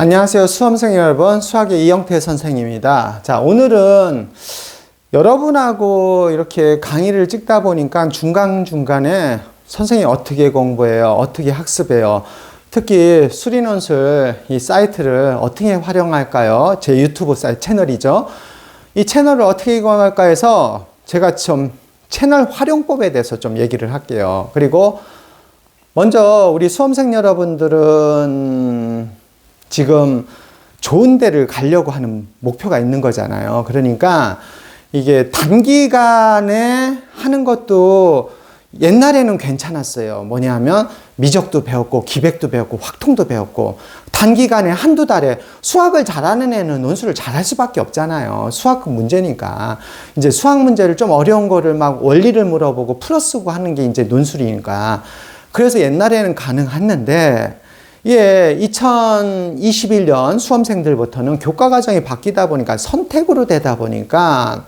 안녕하세요. 수험생 여러분, 수학의 이영태 선생님입니다. 자, 오늘은 여러분하고 이렇게 강의를 찍다 보니까 중간중간에 선생님이 어떻게 공부해요? 어떻게 학습해요? 특히 수리논술 이 사이트를 어떻게 활용할까요? 제 유튜브 사이트 채널이죠. 이 채널을 어떻게 이용할까 해서 제가 좀 채널 활용법에 대해서 좀 얘기를 할게요. 그리고 먼저 우리 수험생 여러분들은 지금 좋은 데를 가려고 하는 목표가 있는 거잖아요. 그러니까 이게 단기간에 하는 것도 옛날에는 괜찮았어요. 뭐냐면 미적도 배웠고 기백도 배웠고 확통도 배웠고 단기간에 한두 달에 수학을 잘하는 애는 논술을 잘할 수밖에 없잖아요. 수학 문제니까. 이제 수학 문제를 좀 어려운 거를 막 원리를 물어보고 풀어쓰고 하는 게 이제 논술이니까. 그래서 옛날에는 가능했는데 예, 2021년 수험생들부터는 교과 과정이 바뀌다 보니까 선택으로 되다 보니까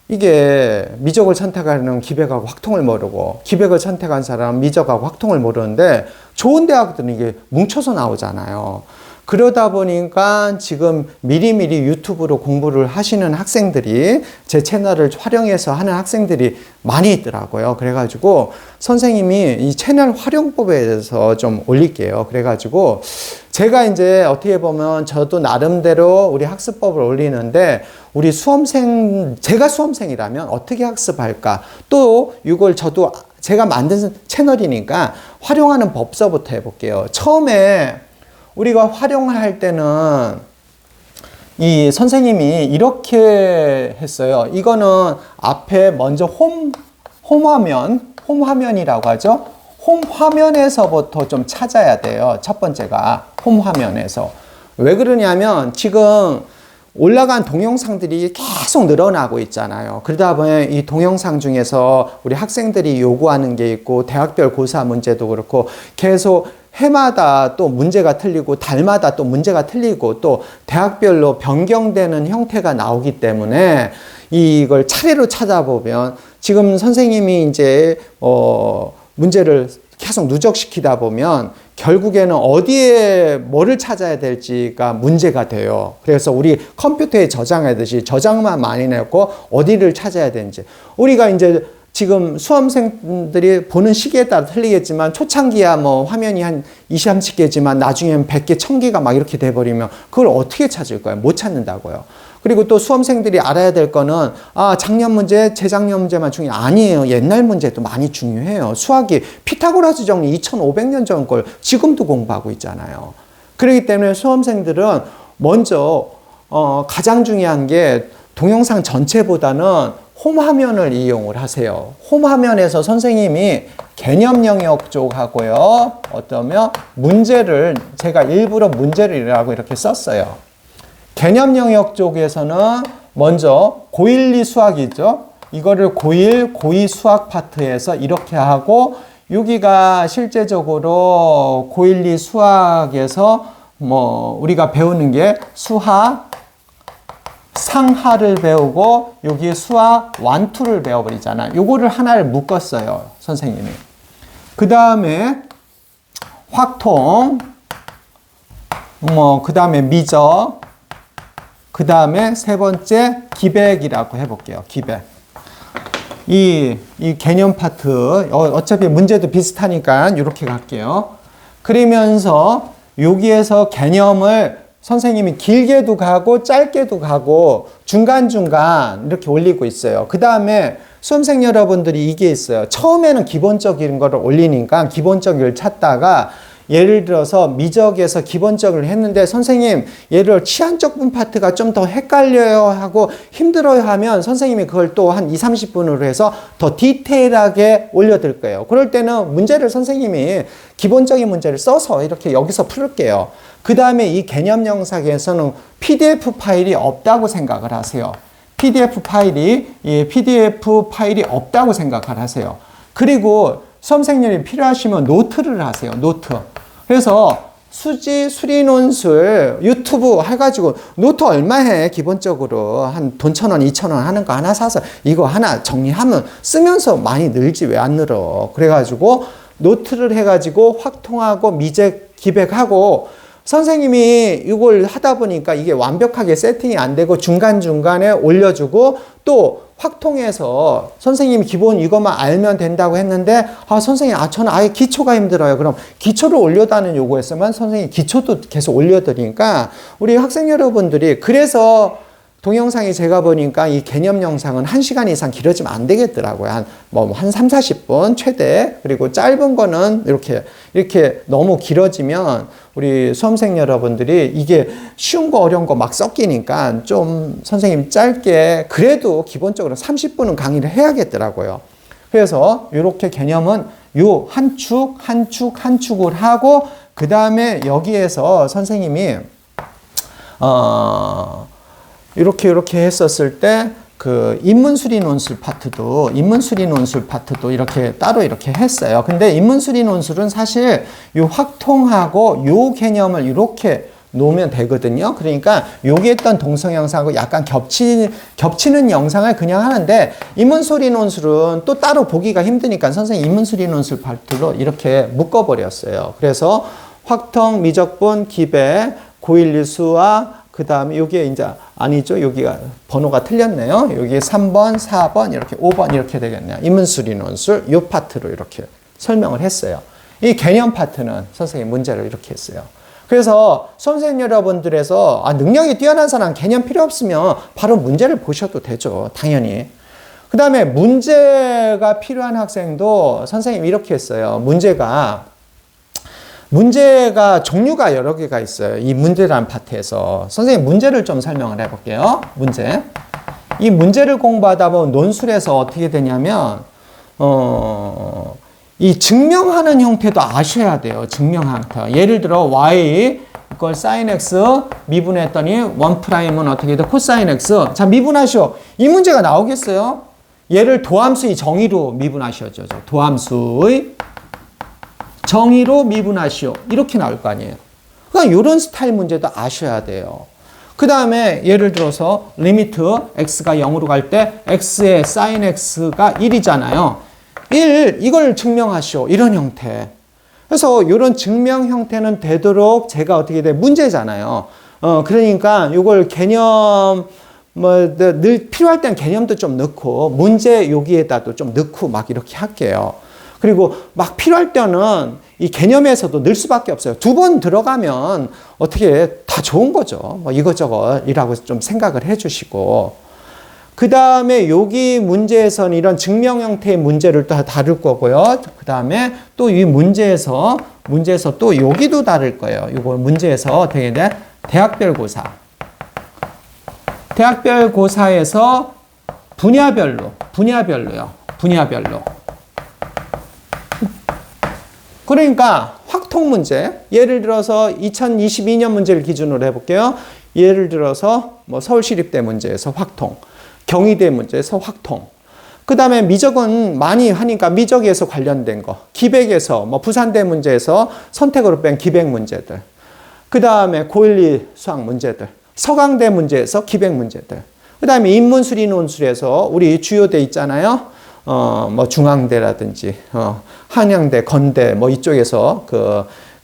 이게 미적을 선택하는 기백하고 확통을 모르고 기백을 선택한 사람은 미적하고 확통을 모르는데 좋은 대학들은 이게 뭉쳐서 나오잖아요. 그러다 보니까 지금 미리미리 유튜브로 공부를 하시는 학생들이 제 채널을 활용해서 하는 학생들이 많이 있더라고요. 그래가지고 선생님이 이 채널 활용법에 대해서 좀 올릴게요. 그래가지고 제가 이제 어떻게 보면 저도 나름대로 우리 학습법을 올리는데 우리 수험생, 제가 수험생이라면 어떻게 학습할까? 또 이걸 저도 제가 만든 채널이니까 활용하는 법서부터 해볼게요. 처음에 우리가 활용을 할 때는 이 선생님이 이렇게 했어요. 이거는 앞에 먼저 홈 화면이라고 하죠. 홈 화면에서부터 좀 찾아야 돼요. 첫 번째가 홈 화면에서. 왜 그러냐면 지금 올라간 동영상들이 계속 늘어나고 있잖아요. 그러다 보니 이 동영상 중에서 우리 학생들이 요구하는 게 있고 대학별 고사 문제도 그렇고 계속 해마다 또 문제가 틀리고 달마다 또 문제가 틀리고 또 대학별로 변경되는 형태가 나오기 때문에 이걸 차례로 찾아보면 지금 선생님이 이제 문제를 계속 누적시키다 보면 결국에는 어디에 뭐를 찾아야 될지가 문제가 돼요. 그래서 우리 컴퓨터에 저장하듯이 저장만 많이 내고 어디를 찾아야 되는지 우리가 이제 지금 수험생들이 보는 시기에 따라 틀리겠지만 초창기야 뭐 화면이 한 20, 30개지만 나중에는 100개, 1000개가 막 이렇게 돼버리면 그걸 어떻게 찾을 거예요? 못 찾는다고요. 그리고 또 수험생들이 알아야 될 거는 작년 문제, 재작년 문제만 중요 아니에요. 옛날 문제도 많이 중요해요. 수학이 피타고라스 정리 2500년 전 걸 지금도 공부하고 있잖아요. 그렇기 때문에 수험생들은 먼저 가장 중요한 게 동영상 전체보다는 홈 화면을 이용을 하세요. 홈 화면에서 선생님이 개념 영역 쪽하고요. 어떠면 문제를 제가 일부러 문제를이라고 이렇게 썼어요. 개념 영역 쪽에서는 먼저 고1, 2 수학이죠. 이거를 고1, 고2 수학 파트에서 이렇게 하고 여기가 실제적으로 고1, 2 수학에서 뭐 우리가 배우는 게 수학 상하를 배우고 여기에 수학 완투를 배워버리잖아. 요거를 하나를 묶었어요. 선생님이. 그 다음에 확통, 그 다음에 미적, 그 다음에 세 번째 기백이라고 해볼게요. 기백. 이 개념 파트 어차피 문제도 비슷하니까 이렇게 갈게요. 그러면서 여기에서 개념을 선생님이 길게도 가고 짧게도 가고 중간중간 이렇게 올리고 있어요. 그 다음에 수험생 여러분들이 이게 있어요. 처음에는 기본적인 거를 올리니까 기본적인 걸 찾다가 예를 들어서 미적에서 기본적을 했는데 선생님 예를 들어 치안적분 파트가 좀 더 헷갈려요 하고 힘들어요 하면 선생님이 그걸 또 한 20-30분으로 해서 더 디테일하게 올려드릴 거예요. 그럴 때는 문제를 선생님이 기본적인 문제를 써서 이렇게 여기서 풀을게요. 그 다음에 이 개념 영상에서는 PDF 파일이 없다고 생각을 하세요. PDF 파일이 없다고 생각을 하세요. 그리고 수험생님이 필요하시면 노트를 하세요. 노트. 그래서 수리 논술 유튜브 해가지고 노트 얼마 해? 기본적으로 한 돈 1,000원, 2,000원 하는 거 하나 사서 이거 하나 정리하면 쓰면서 많이 늘지 왜 안 늘어? 그래가지고 노트를 해가지고 확통하고 미적 기백하고 선생님이 이걸 하다 보니까 이게 완벽하게 세팅이 안 되고 중간중간에 올려주고 또 확통해서 선생님이 기본 이것만 알면 된다고 했는데 선생님 저는 아예 기초가 힘들어요. 그럼 기초를 올려다는 요구했으면 선생님 기초도 계속 올려드리니까 우리 학생 여러분들이 그래서 동영상이 제가 보니까 이 개념 영상은 1시간 이상 길어지면 안 되겠더라고요. 한 3, 40분 최대. 그리고 짧은 거는 이렇게 너무 길어지면 우리 수험생 여러분들이 이게 쉬운 거 어려운 거 막 섞이니까 좀 선생님 짧게 그래도 기본적으로 30분은 강의를 해야겠더라고요. 그래서 이렇게 개념은 요 한 축, 한 축, 한 축을 하고 그 다음에 여기에서 선생님이 이렇게 했었을 때 그 인문수리 논술 파트도 이렇게 따로 이렇게 했어요. 근데 인문수리 논술은 사실 요 확통하고 요 개념을 이렇게 놓으면 되거든요. 그러니까 여기 했던 동성 영상하고 약간 겹치는 영상을 그냥 하는데 인문수리 논술은 또 따로 보기가 힘드니까 선생님 인문수리 논술 파트로 이렇게 묶어버렸어요. 그래서 확통, 미적분, 기배, 고일리 수와 그 다음에 여기에 이제 아니죠. 여기가 번호가 틀렸네요. 여기 3번, 4번, 이렇게 5번 이렇게 되겠네요. 인문수리 논술 이 파트로 이렇게 설명을 했어요. 이 개념 파트는 선생님 문제를 이렇게 했어요. 그래서 수험생 여러분들에서 능력이 뛰어난 사람 개념 필요 없으면 바로 문제를 보셔도 되죠. 당연히. 그 다음에 문제가 필요한 학생도 선생님 이렇게 했어요. 문제가 종류가 여러 개가 있어요. 이 문제라는 파트에서. 선생님 문제를 좀 설명을 해볼게요. 문제. 이 문제를 공부하다 보면 논술에서 어떻게 되냐면 이 증명하는 형태도 아셔야 돼요. 증명 형태. 예를 들어 y 이걸 sin x 미분했더니 1'은 어떻게 돼? 코사인 x. 자, 미분하시오. 이 문제가 나오겠어요? 얘를 도함수의 정의로 미분하셔야죠. 도함수의 정의로 미분하시오. 이렇게 나올 거 아니에요. 그러니까 이런 스타일 문제도 아셔야 돼요. 그 다음에 예를 들어서 리미트 x가 0으로 갈 때 x의 sin x가 1이잖아요. 1, 이걸 증명하시오. 이런 형태. 그래서 이런 증명 형태는 되도록 제가 어떻게 돼? 문제잖아요. 그러니까 이걸 개념, 늘 필요할 땐 개념도 좀 넣고, 문제 여기에다도 좀 넣고 막 이렇게 할게요. 그리고 막 필요할 때는 이 개념에서도 넣을 수밖에 없어요. 2번 들어가면 어떻게 다 좋은 거죠. 이것저것이라고 좀 생각을 해 주시고. 그 다음에 여기 문제에서는 이런 증명 형태의 문제를 또 다룰 거고요. 그 다음에 또 이 문제에서 또 여기도 다룰 거예요. 이거 문제에서 어떻게 돼? 대학별 고사. 대학별 고사에서 분야별로요. 분야별로. 그러니까 확통 문제, 예를 들어서 2022년 문제를 기준으로 해볼게요. 예를 들어서 서울시립대 문제에서 확통, 경희대 문제에서 확통. 그 다음에 미적은 많이 하니까 미적에서 관련된 거, 기백에서 부산대 문제에서 선택으로 뺀 기백 문제들. 그 다음에 고일리 수학 문제들, 서강대 문제에서 기백 문제들. 그 다음에 인문수리 논술에서 우리 주요대 있잖아요. 중앙대라든지, 한양대, 건대, 이쪽에서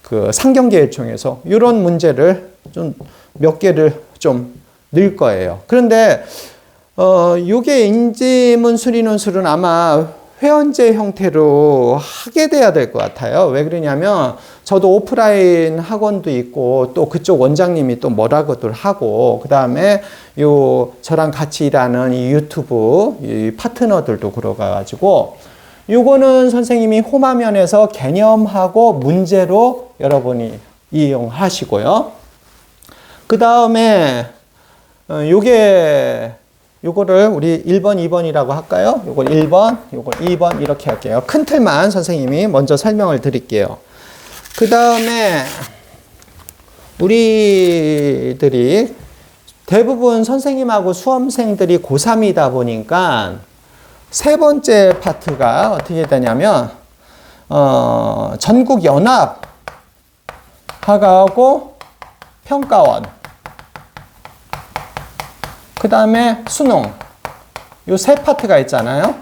그 상경계열총에서 이런 문제를 좀 몇 개를 좀 넣을 거예요. 그런데, 요게 인지문수리 논술은 아마 회원제 형태로 하게 돼야 될 것 같아요. 왜 그러냐면, 저도 오프라인 학원도 있고, 또 그쪽 원장님이 또 뭐라고들 하고, 그 다음에 저랑 같이 일하는 이 유튜브 이 파트너들도 그러가지고, 요거는 선생님이 홈화면에서 개념하고 문제로 여러분이 이용하시고요. 그 다음에, 요거를 우리 1번, 2번이라고 할까요? 요걸 1번, 요걸 2번 이렇게 할게요. 큰 틀만 선생님이 먼저 설명을 드릴게요. 그 다음에 우리들이 대부분 선생님하고 수험생들이 고3이다 보니까 세 번째 파트가 어떻게 되냐면 전국연합학하고 평가원 그 다음에 수능 요 세 파트가 있잖아요.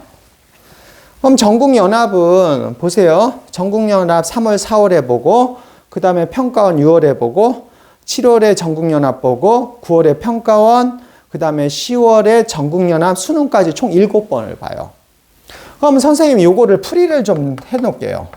그럼 전국연합은 보세요. 전국연합 3월 4월에 보고 그 다음에 평가원 6월에 보고 7월에 전국연합 보고 9월에 평가원, 그 다음에 10월에 전국연합 수능까지 총 7번을 봐요. 그럼 선생님이 요거를 풀이를 좀 해놓을게요.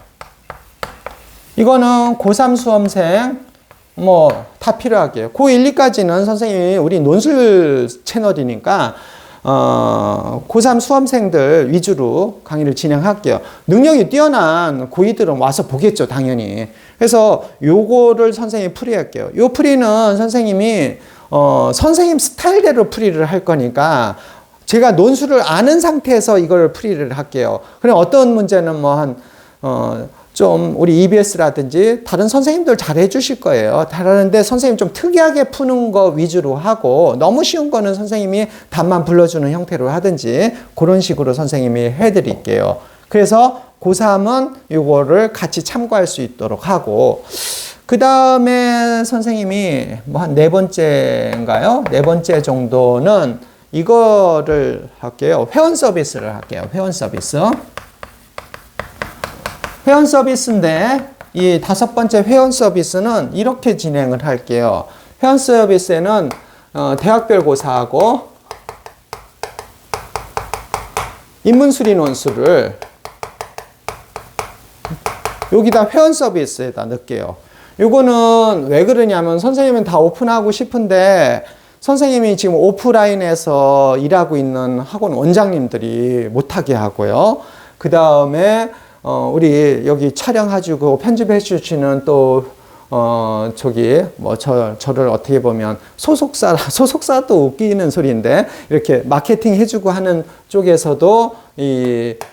이거는 고3 수험생 뭐 다 필요하게요. 고1, 2까지는 선생님이 우리 논술 채널이니까 고3 수험생들 위주로 강의를 진행할게요. 능력이 뛰어난 고2들은 와서 보겠죠, 당연히. 그래서 요거를 선생님이 풀이할게요. 요 풀이는 선생님이 선생님 스타일대로 풀이를 할 거니까 제가 논술을 아는 상태에서 이걸 풀이를 할게요. 그럼 어떤 문제는 좀 우리 EBS라든지 다른 선생님들 잘 해주실 거예요. 다른데 선생님 좀 특이하게 푸는 거 위주로 하고 너무 쉬운 거는 선생님이 답만 불러주는 형태로 하든지 그런 식으로 선생님이 해드릴게요. 그래서 고3은 이거를 같이 참고할 수 있도록 하고 그 다음에 선생님이 뭐 한 4번째인가요? 4번째 정도는 이거를 할게요. 회원 서비스를 할게요. 회원 서비스. 회원 서비스인데 이 5번째 회원 서비스는 이렇게 진행을 할게요. 회원 서비스에는 대학별 고사하고 인문수리 논술을 여기다 회원 서비스에다 넣을게요. 요거는 왜 그러냐면 선생님은 다 오픈하고 싶은데 선생님이 지금 오프라인에서 일하고 있는 학원 원장님들이 못하게 하고요. 그 다음에 우리 여기 촬영해주고 편집해 주시는 또 저를 어떻게 보면 소속사도 웃기는 소리인데 이렇게 마케팅 해주고 하는 쪽에서도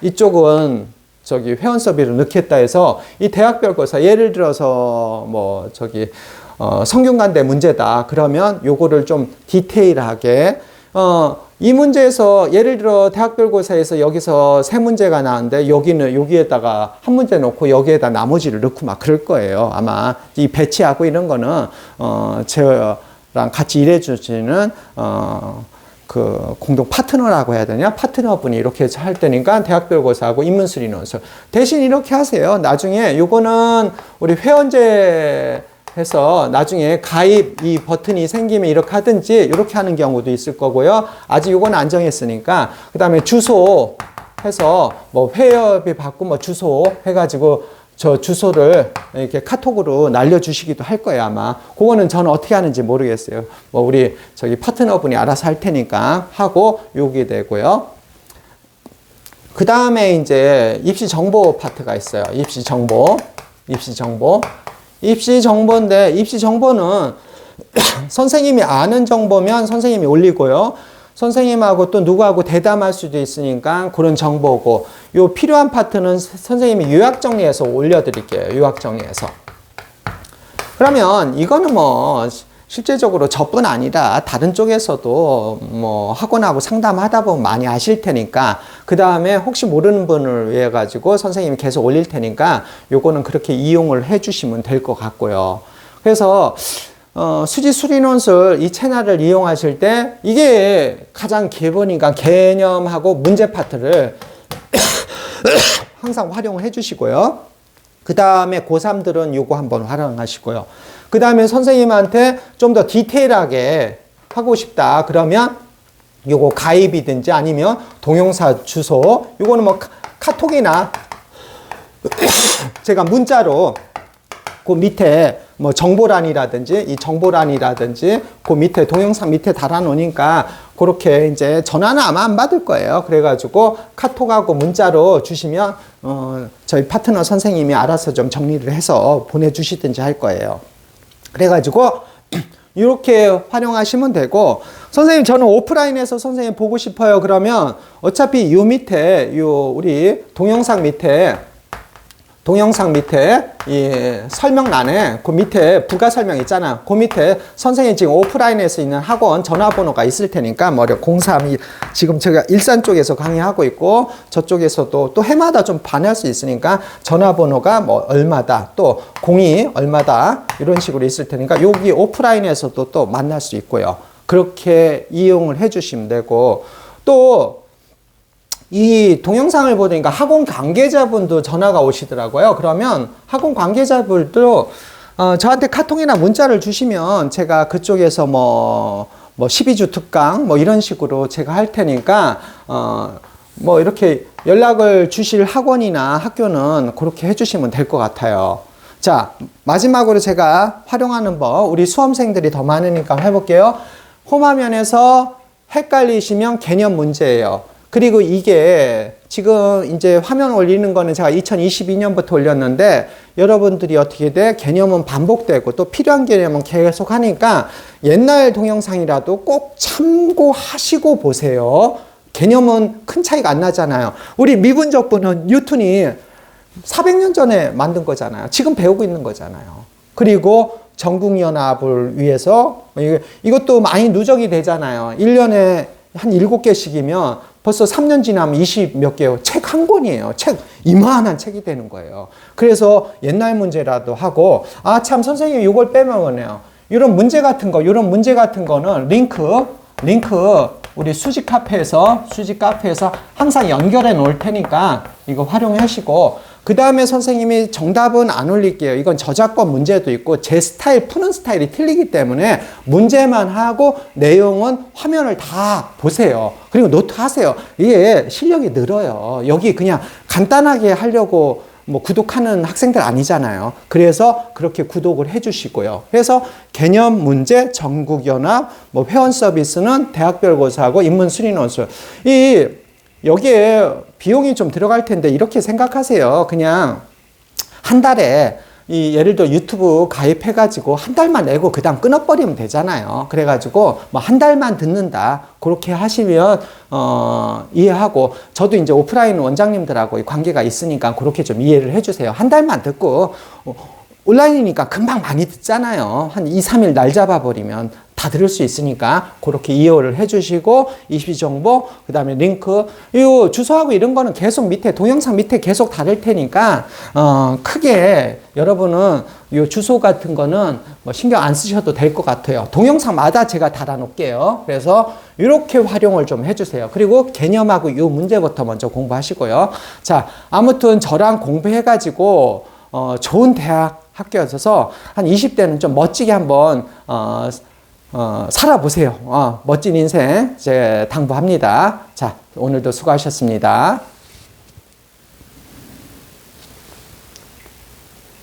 이쪽은 회원 서비스를 넣겠다 해서 이 대학별 고사 예를 들어서 성균관대 문제다 그러면 요거를 좀 디테일하게 이 문제에서 예를 들어 대학별 고사에서 여기서 3문제가 나왔는데 여기에다가 한 문제 놓고 여기에다 나머지를 넣고 막 그럴 거예요. 아마 이 배치하고 이런 거는 저랑 같이 일해 주시는 그 공동 파트너라고 해야 되냐? 파트너분이 이렇게 할 테니까 대학별 고사하고 인문수리 논술 대신 이렇게 하세요. 나중에 요거는 우리 회원제 해서 나중에 가입 이 버튼이 생기면 이렇게 하든지 이렇게 하는 경우도 있을 거고요. 아직 요건 안 정했으니까 그 다음에 주소 해서 뭐 회원비 받고 뭐 주소 해가지고 저 주소를 이렇게 카톡으로 날려주시기도 할 거예요, 아마. 그거는 저는 어떻게 하는지 모르겠어요. 뭐 우리 파트너분이 알아서 할 테니까 하고 요게 되고요. 그 다음에 이제 입시 정보 파트가 있어요. 입시 정보인데 입시 정보는 선생님이 아는 정보면 선생님이 올리고요. 선생님하고 또 누구하고 대담할 수도 있으니까 그런 정보고 요 필요한 파트는 선생님이 요약 정리해서 올려드릴게요. 요약 정리해서. 그러면 이거는 뭐 실제적으로 저뿐 아니라 다른 쪽에서도 뭐 학원하고 상담하다 보면 많이 아실 테니까 그 다음에 혹시 모르는 분을 위해 가지고 선생님이 계속 올릴 테니까 요거는 그렇게 이용을 해 주시면 될 것 같고요. 그래서 수지 수리 논술 이 채널을 이용하실 때 이게 가장 기본이니까 개념하고 문제 파트를 항상 활용을 해 주시고요. 그 다음에 고3들은 요거 한번 활용하시고요. 그 다음에 선생님한테 좀 더 디테일하게 하고 싶다. 그러면 요거 가입이든지 아니면 동영상 주소, 요거는 뭐 카톡이나 제가 문자로 그 밑에 뭐 정보란이라든지 그 밑에 동영상 밑에 달아 놓으니까 그렇게 이제 전화는 아마 안 받을 거예요. 그래가지고 카톡하고 문자로 주시면 저희 파트너 선생님이 알아서 좀 정리를 해서 보내주시든지 할 거예요. 그래가지고 이렇게 활용하시면 되고 선생님 저는 오프라인에서 선생님 보고 싶어요. 그러면 어차피 요 밑에 우리 동영상 밑에 이 설명란에 그 밑에 부가 설명 있잖아. 그 밑에 선생님 지금 오프라인에서 있는 학원 전화번호가 있을 테니까 뭐 032 지금 제가 일산 쪽에서 강의하고 있고 저쪽에서도 또 해마다 좀 반할 수 있으니까 전화번호가 뭐 얼마다 또 02 얼마다 이런 식으로 있을 테니까 여기 오프라인에서도 또 만날 수 있고요. 그렇게 이용을 해 주시면 되고 또 이 동영상을 보니까 학원 관계자분도 전화가 오시더라고요. 그러면 학원 관계자분도 저한테 카톡이나 문자를 주시면 제가 그쪽에서 뭐 12주 특강 뭐 이런 식으로 제가 할 테니까 뭐 이렇게 연락을 주실 학원이나 학교는 그렇게 해주시면 될 것 같아요. 자, 마지막으로 제가 활용하는 법, 우리 수험생들이 더 많으니까 해볼게요. 홈화면에서 헷갈리시면 개념 문제예요. 그리고 이게 지금 이제 화면 올리는 거는 제가 2022년부터 올렸는데 여러분들이 어떻게 돼? 개념은 반복되고 또 필요한 개념은 계속 하니까 옛날 동영상이라도 꼭 참고하시고 보세요. 개념은 큰 차이가 안 나잖아요. 우리 미분적분은 뉴턴이 400년 전에 만든 거잖아요. 지금 배우고 있는 거잖아요. 그리고 전국연합을 위해서 이것도 많이 누적이 되잖아요. 1년에 한 7개씩이면 벌써 3년 지나면 20 몇 개요. 책 한 권이에요. 책 이만한 책이 되는 거예요. 그래서 옛날 문제라도 하고 참 선생님 이걸 빼먹었네요. 이런 문제 같은 거는 링크 우리 수지 카페에서 항상 연결해 놓을 테니까 이거 활용하시고 그 다음에 선생님이 정답은 안 올릴게요. 이건 저작권 문제도 있고 제 스타일 푸는 스타일이 틀리기 때문에 문제만 하고 내용은 화면을 다 보세요. 그리고 노트 하세요. 이게 실력이 늘어요. 여기 그냥 간단하게 하려고 뭐 구독하는 학생들 아니잖아요. 그래서 그렇게 구독을 해주시고요. 그래서 개념 문제, 전국연합, 뭐 회원 서비스는 대학별 고사하고 인문 수리논술. 여기에 비용이 좀 들어갈 텐데 이렇게 생각하세요. 그냥 한 달에 예를 들어 유튜브 가입해가지고 한 달만 내고 그 다음 끊어버리면 되잖아요. 그래가지고 뭐 한 달만 듣는다. 그렇게 하시면, 이해하고, 저도 이제 오프라인 원장님들하고 관계가 있으니까 그렇게 좀 이해를 해주세요. 한 달만 듣고, 온라인이니까 금방 많이 듣잖아요. 한 2, 3일 날 잡아버리면 다 들을 수 있으니까 그렇게 이해를 해주시고 입시 정보, 그 다음에 링크, 이 주소하고 이런 거는 계속 밑에 동영상 밑에 계속 다를 테니까 크게 여러분은 이 주소 같은 거는 뭐 신경 안 쓰셔도 될 것 같아요. 동영상마다 제가 달아 놓을게요. 그래서 이렇게 활용을 좀 해주세요. 그리고 개념하고 이 문제부터 먼저 공부하시고요. 자, 아무튼 저랑 공부해가지고 좋은 대학 학교여서 한 20대는 좀 멋지게 한번 살아보세요. 멋진 인생 제 당부합니다. 자, 오늘도 수고하셨습니다.